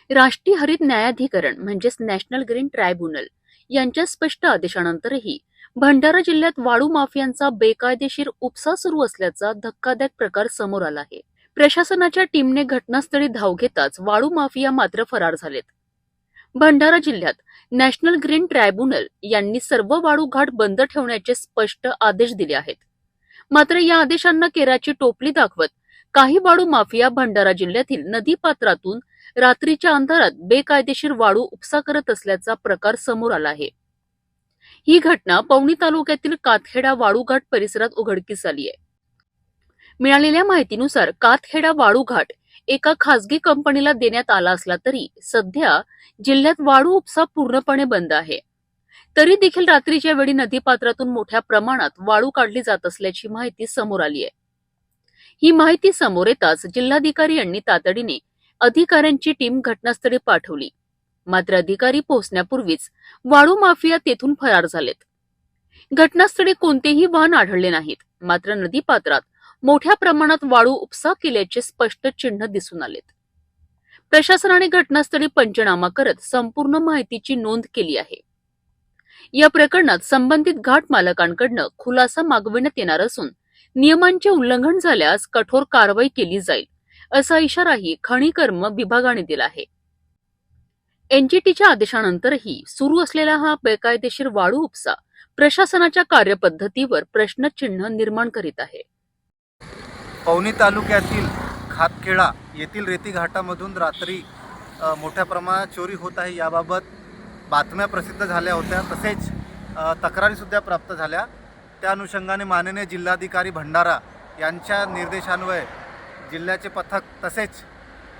राष्ट्रीय हरित न्यायाधिकरण म्हणजेच नॅशनल ग्रीन ट्रायब्युनल यांच्या स्पष्ट आदेशानंतरही भंडारा जिल्ह्यात वाळू माफियांचा बेकायदेशीर उपसा सुरू असल्याचा धक्कादायक प्रकार समोर आला आहे। प्रशासनाच्या टीमने घटनास्थळी धाव घेताच वाळू माफिया मात्र फरार झालेत। भंडारा जिल्ह्यात नॅशनल ग्रीन ट्रायब्युनल यांनी सर्व वाळू घाट बंद ठेवण्याचे स्पष्ट आदेश दिले आहेत। मात्र या आदेशांना केराची टोपली दाखवत काही वाळू माफिया भंडारा जिल्ह्यातील नदीपात्रातून रात्रीच्या अंधारात बेकायदेशीर वाळू उपसा करत असल्याचा प्रकार समोर आला आहे। ही घटना पवनी तालुक्यातील कातखेडा वाळूघाट परिसरात उघडकीस आली आहे। मिळालेल्या माहितीनुसार कातखेडा वाळूघाट एका खासगी कंपनीला देण्यात आला असला तरी सध्या जिल्ह्यात वाळू उपसा पूर्णपणे बंद आहे। तरी देखील रात्रीच्या वेळी नदीपात्रातून मोठ्या प्रमाणात वाळू काढली जात असल्याची माहिती समोर आली आहे। ही माहिती समोर येताच जिल्हाधिकारी यांनी तातडीने अधिकाऱ्यांची टीम घटनास्थळी पाठवली। मात्र अधिकारी पोहोचण्यापूर्वीच वाळू माफिया तेथून फरार झालेत। घटनास्थळी कोणतेही वाहन आढळले नाहीत, मात्र नदीपात्रात मोठ्या प्रमाणात वाळू उपसा केल्याचे स्पष्ट चिन्ह दिसून आलेत। प्रशासनाने घटनास्थळी पंचनामा करत संपूर्ण माहितीची नोंद केली आहे। या प्रकरणात संबंधित घाट मालकांकडून खुलासा मागविण्यात येणार असून नियमांचे उल्लंघन झाल्यास कठोर कारवाई केली जाईल असा इशाराही खनिकर्म विभागाने दिला आहे। एनजीटीच्या आदेशानंतरही सुरू असलेला हा बेकायदेशीर वाळू उपसा प्रशासनाच्या कार्यपद्धतीवर प्रश्नचिन्ह निर्माण करीत आहे। पवनी तालुक्यातील खातखेडा येथील रेती घाटामधून रात्री मोठ्या प्रमाणात चोरी होत आहे याबाबत बातम्या प्रसिद्ध झाल्या होत्या, तसेच तक्रारीसुद्धा प्राप्त झाल्या। त्या अनुषंगाने माननीय जिल्हाधिकारी भंडारा यांच्या निर्देशान्वये जिल्ह्याचे पथक तसेच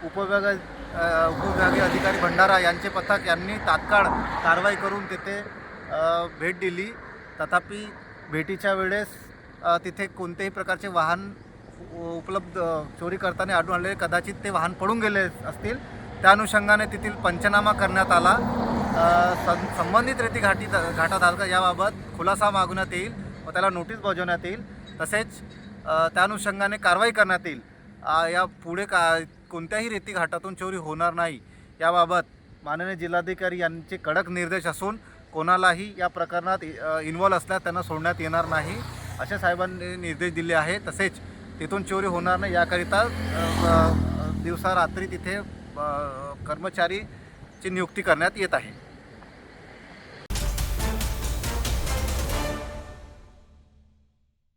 उपविभागीय अधिकारी भंडारा यांचे पथक यांनी तात्काळ कारवाई करून तिथे भेट दिली। तथापि भेटीच्या वेळेस तिथे कोणत्याही प्रकारचे वाहन उपलब्ध चोरी करताना आढळून आले, कदाचित ते वाहन पडून गेले असतील। त्या अनुषंगाने तेथील पंचनामा करण्यात आला। संबंधित रेती घाटाधारक याबाबत खुलासा मागवण्यात येईल व त्याला नोटीस बजावण्यात येईल, तसेच त्या अनुषंगाने कारवाई करण्यात येईल। या पुढे कोणत्याही रेती घाटातून चोरी होणार नाही याबाबत माननीय जिल्हाधिकारी यांचे कडक निर्देश असून कोणालाही या प्रकरणात इन्व्हॉल्व असल्यास त्यांना सोडण्यात येणार नाही असे साहेबांनी निर्देश दिले आहे। तसेच तिथून चोरी होणार नाही याकरिता दिवसा रात्री तिथे कर्मचारीची नियुक्ती करण्यात येत आहे।